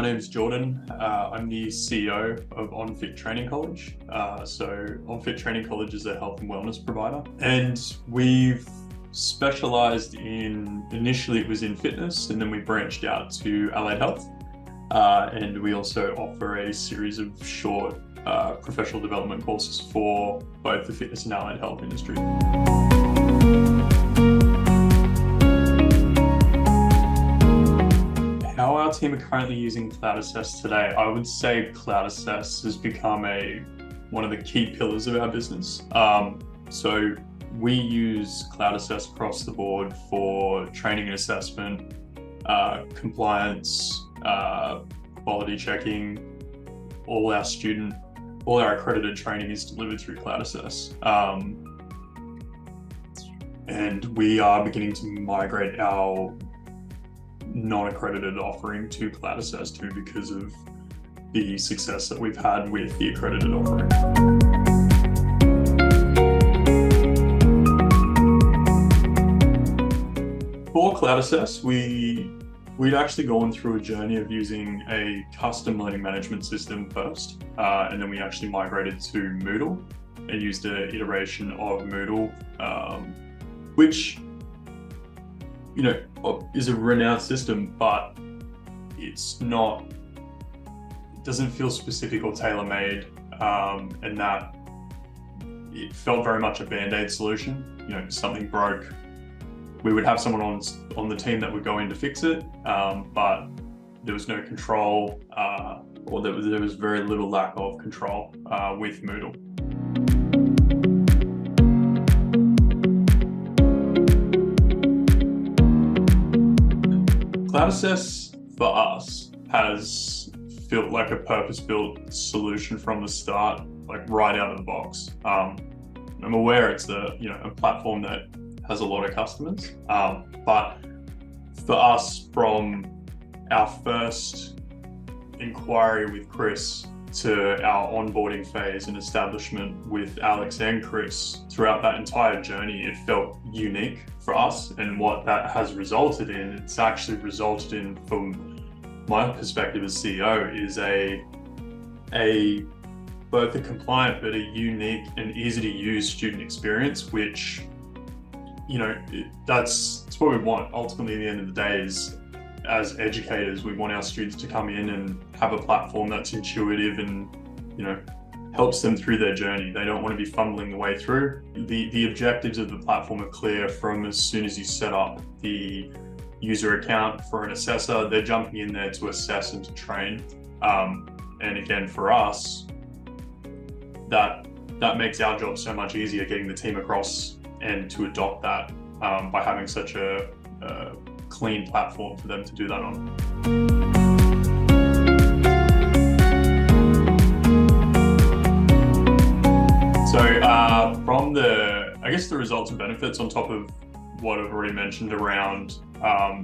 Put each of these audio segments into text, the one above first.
my name is Jordan. I'm the CEO of OnFit Training College. OnFit Training College is a health and wellness provider, and we've specialized initially it was in fitness, and then we branched out to allied health. And we also offer a series of short professional development courses for both the fitness and allied health industry. How our team are currently using Cloud Assess today, I would say Cloud Assess has become one of the key pillars of our business. So we use Cloud Assess across the board for training and assessment, compliance, quality checking. All our accredited training is delivered through Cloud Assess. And we are beginning to migrate our non-accredited offering to Cloud Assess too, because of the success that we've had with the accredited offering. For Cloud Assess, we'd actually gone through a journey of using a custom learning management system first, and then we actually migrated to Moodle and used an iteration of Moodle, which is a renowned system, but it doesn't feel specific or tailor-made, and that it felt very much a band-aid solution. Something broke, we would have someone on the team that would go in to fix it, but there was no control, or there was very little lack of control with Moodle. Cloud Assess for us has felt like a purpose-built solution from the start, like right out of the box. I'm aware it's a platform that has a lot of customers, but for us, from our first inquiry with Chris to our onboarding phase and establishment with Alex and Chris, throughout that entire journey, it felt unique for us. And what that has resulted in, it's actually resulted in, from my perspective as CEO, is both a compliant but a unique and easy to use student experience, which that's what we want. Ultimately, at the end of the day, is as educators, we want our students to come in and have a platform that's intuitive and helps them through their journey. They don't want to be fumbling the way through. The objectives of the platform are clear from as soon as you set up the user account for an assessor. They're jumping in there to assess and to train. And again, for us, that makes our job so much easier, getting the team across and to adopt that by having such a clean platform for them to do that on. So from the results and benefits, on top of what I've already mentioned around a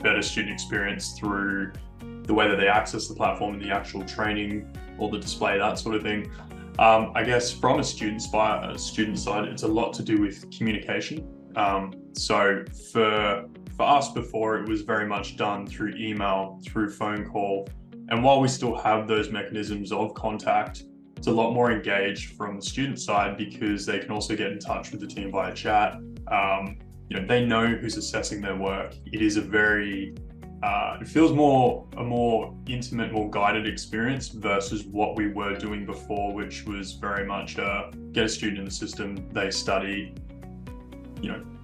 better student experience through the way that they access the platform and the actual training or the display, that sort of thing. I guess from a student side, it's a lot to do with communication. So for us before, it was very much done through email, through phone call. And while we still have those mechanisms of contact, it's a lot more engaged from the student side, because they can also get in touch with the team via chat. They know who's assessing their work. It is it feels a more intimate, more guided experience versus what we were doing before, which was very much get a student in the system, they study,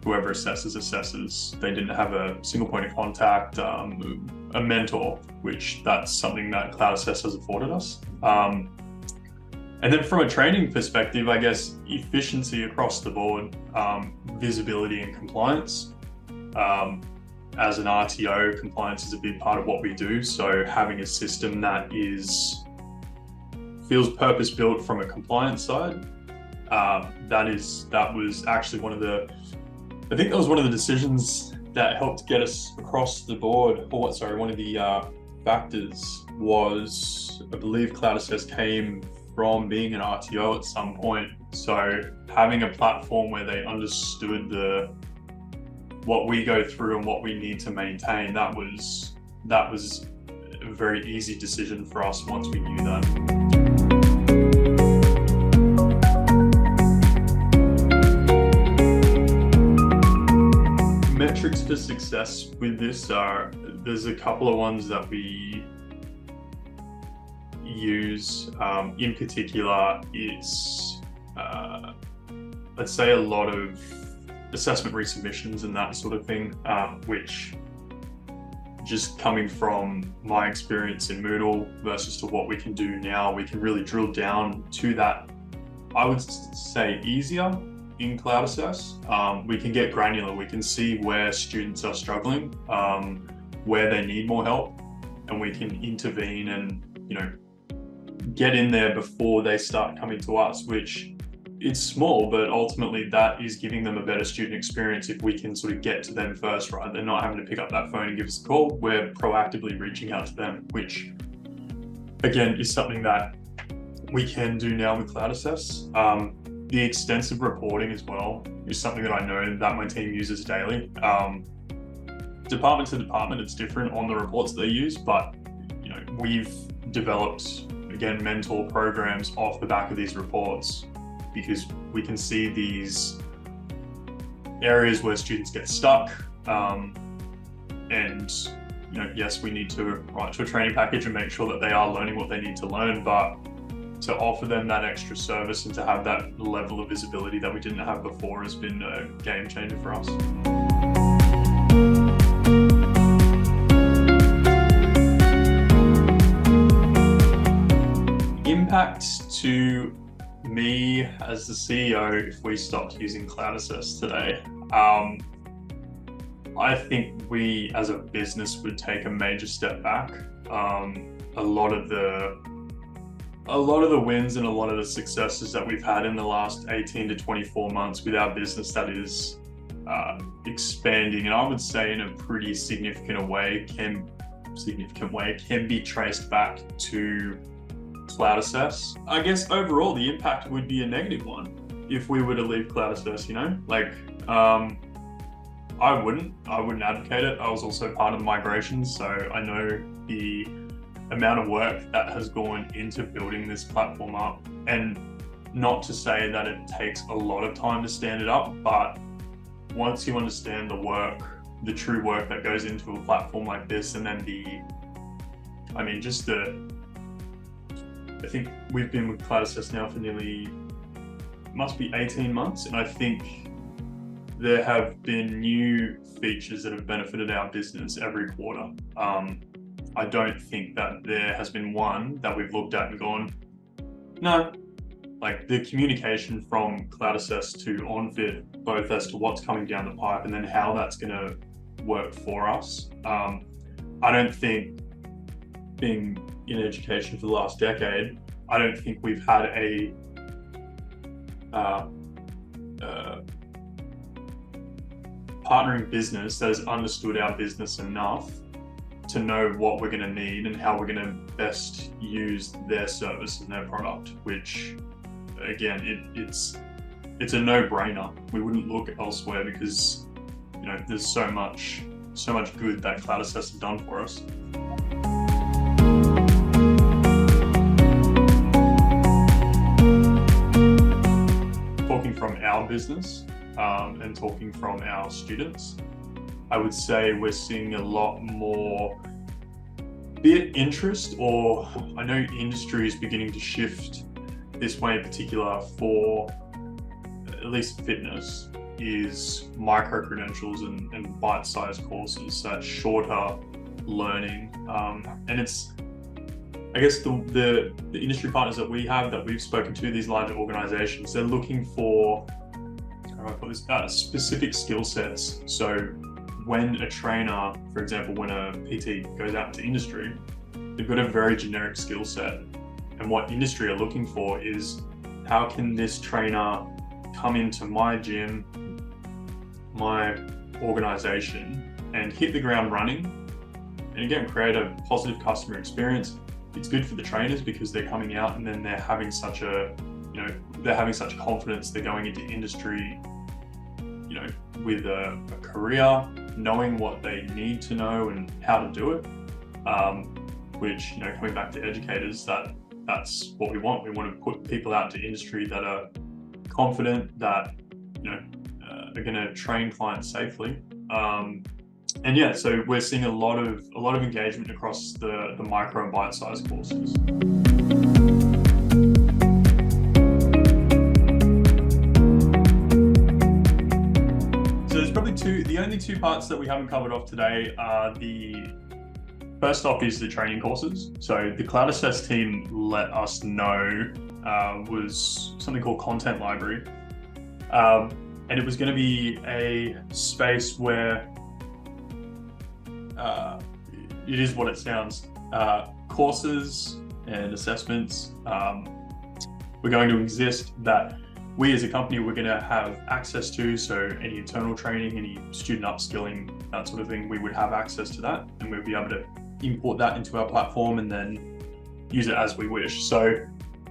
whoever assesses. They didn't have a single point of contact, a mentor, which that's something that Cloud Assess has afforded us. And then from a training perspective, I guess efficiency across the board, visibility and compliance. As an RTO, compliance is a big part of what we do. So having a system that feels purpose-built from a compliance side, that was actually one of the decisions that helped get us across the board. One of the factors was, I believe Cloud Assess came from being an RTO at some point. So having a platform where they understood what we go through and what we need to maintain, that was a very easy decision for us once we knew that. Metrics for success with this there's a couple of ones that we use. In particular, it's let's say a lot of assessment resubmissions and that sort of thing, which, just coming from my experience in Moodle versus to what we can do now, we can really drill down to that, I would say, easier in Cloud Assess. We can get granular. We can see where students are struggling, where they need more help, and we can intervene and, get in there before they start coming to us, which it's small, but ultimately that is giving them a better student experience if we can sort of get to them first, right? They're not having to pick up that phone and give us a call. We're proactively reaching out to them, which again is something that we can do now with Cloud Assess. The extensive reporting as well is something that I know that my team uses daily. Department to department, it's different on the reports they use, but we've developed, again, mentor programs off the back of these reports, because we can see these areas where students get stuck. And yes, we need to write to a training package and make sure that they are learning what they need to learn, but to offer them that extra service and to have that level of visibility that we didn't have before has been a game changer for us. Impact to me as the CEO if we stopped using Cloud Assess today. I think we as a business would take a major step back. A lot of the wins and a lot of the successes that we've had in the last 18 to 24 months with our business that is expanding, and I would say in a pretty significant way can be traced back to Cloud Assess. I guess overall the impact would be a negative one if we were to leave Cloud Assess, I wouldn't advocate it. I was also part of the migration, so I know the amount of work that has gone into building this platform up, and not to say that it takes a lot of time to stand it up, but once you understand the true work that goes into a platform like this, and then I think we've been with Cloud Assess now for must be 18 months, and I think there have been new features that have benefited our business every quarter. I don't think that there has been one that we've looked at and gone, no. Like the communication from Cloud Assess to OnFit, both as to what's coming down the pipe and then how that's going to work for us. I don't think, being in education for the last decade, I don't think we've had a partnering business that has understood our business enough to know what we're going to need and how we're going to best use their service and their product, which again, it's a no-brainer. We wouldn't look elsewhere because there's so much good that Cloud Assess has done for us. Talking from our business and talking from our students, I would say we're seeing a lot more, be it interest, or I know industry is beginning to shift this way in particular for at least fitness, is micro-credentials and bite-sized courses, so that's shorter learning. And it's, I guess the industry partners that we have, that we've spoken to, these larger organizations, they're looking for, how do I put this, specific skill sets. So when a trainer, for example, when a PT goes out into industry, they've got a very generic skill set. And what industry are looking for is, how can this trainer come into my gym, my organization, and hit the ground running, and again, create a positive customer experience. It's good for the trainers because they're coming out and then they're having such confidence. They're going into industry, with a career, knowing what they need to know and how to do it, which, coming back to educators, that's what we want. We want to put people out to industry that are confident, that, are going to train clients safely. And yeah, so we're seeing a lot of engagement across the micro and bite-sized courses. So there's probably the only two parts that we haven't covered off today are first off is the training courses. So the Cloud Assess team let us know was something called Content Library. And it was going to be a space where it is what it sounds. Courses and assessments were going to exist that we as a company were going to have access to. So any internal training, any student upskilling, that sort of thing, we would have access to that, and we'd be able to import that into our platform and then use it as we wish. So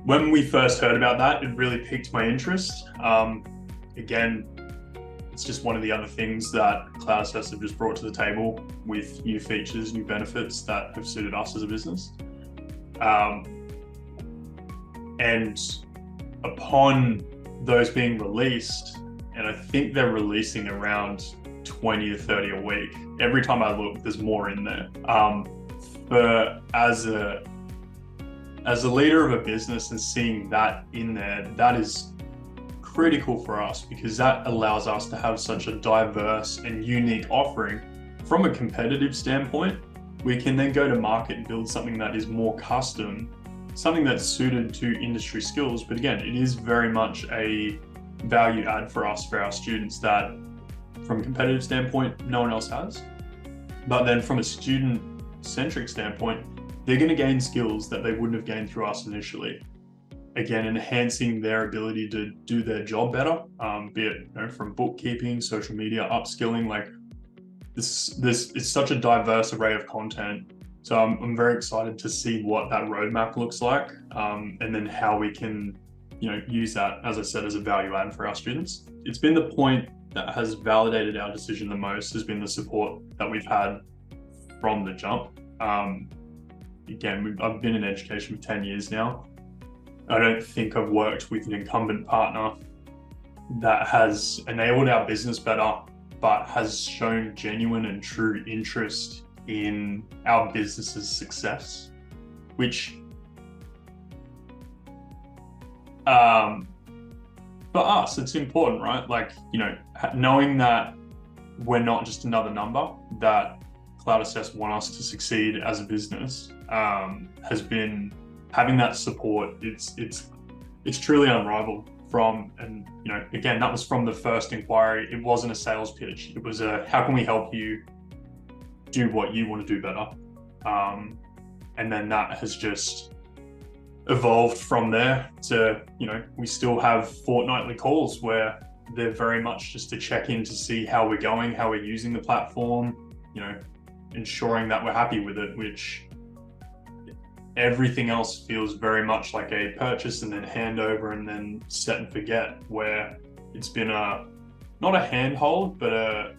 when we first heard about that, it really piqued my interest. Again, it's just one of the other things that Cloud Assess have just brought to the table with new features, new benefits that have suited us as a business. And upon those being released, and I think they're releasing around 20 to 30 a week. Every time I look, there's more in there. But as a leader of a business and seeing that in there, that is critical for us, because that allows us to have such a diverse and unique offering. From a competitive standpoint, we can then go to market and build something that is more custom, something that's suited to industry skills. But again, it is very much a value add for us, for our students, that from a competitive standpoint, no one else has. But then from a student-centric standpoint, they're going to gain skills that they wouldn't have gained through us initially. Again, enhancing their ability to do their job better, be it from bookkeeping, social media, upskilling. Like this is such a diverse array of content. So I'm very excited to see what that roadmap looks like, and then how we can, use that, as I said, as a value add for our students. It's been the point that has validated our decision the most, has been the support that we've had from the jump. Again, I've been in education for 10 years now. I don't think I've worked with an incumbent partner that has enabled our business better, but has shown genuine and true interest in our business's success, which for us, it's important, right? Like, knowing that we're not just another number, that Cloud Assess want us to succeed as a business, has been having that support. It's truly unrivaled. And again, that was from the first inquiry. It wasn't a sales pitch. It was how can we help you do what you want to do better? And then that has just evolved from there to, we still have fortnightly calls where they're very much just to check in to see how we're going, how we're using the platform, ensuring that we're happy with it, which everything else feels very much like a purchase and then handover and then set and forget, where it's been not a handhold, but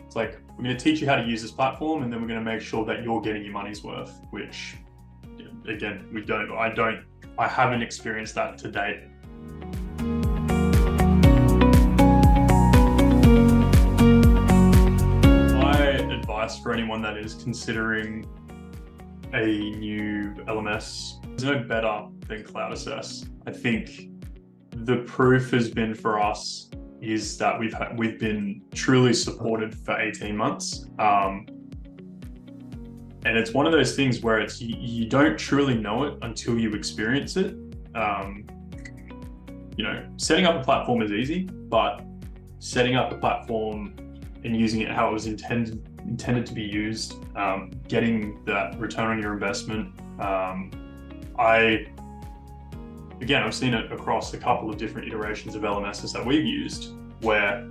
it's like, we're going to teach you how to use this platform, and then we're going to make sure that you're getting your money's worth, which again, I haven't experienced that to date. My advice for anyone that is considering a new LMS, there's no better than Cloud Assess. I think the proof has been for us is that we've been truly supported for 18 months. And it's one of those things where you don't truly know it until you experience it. Setting up a platform is easy, but setting up a platform and using it how it was intended to be used, getting that return on your investment. I've seen it across a couple of different iterations of LMSs that we've used, where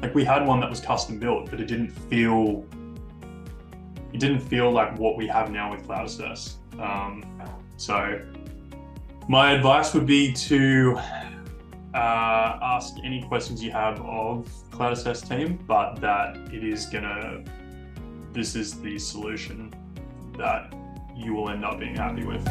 like we had one that was custom built, but it didn't feel like what we have now with Cloud Assess. So my advice would be to ask any questions you have of Cloud Assess team, but that this is the solution that you will end up being happy with.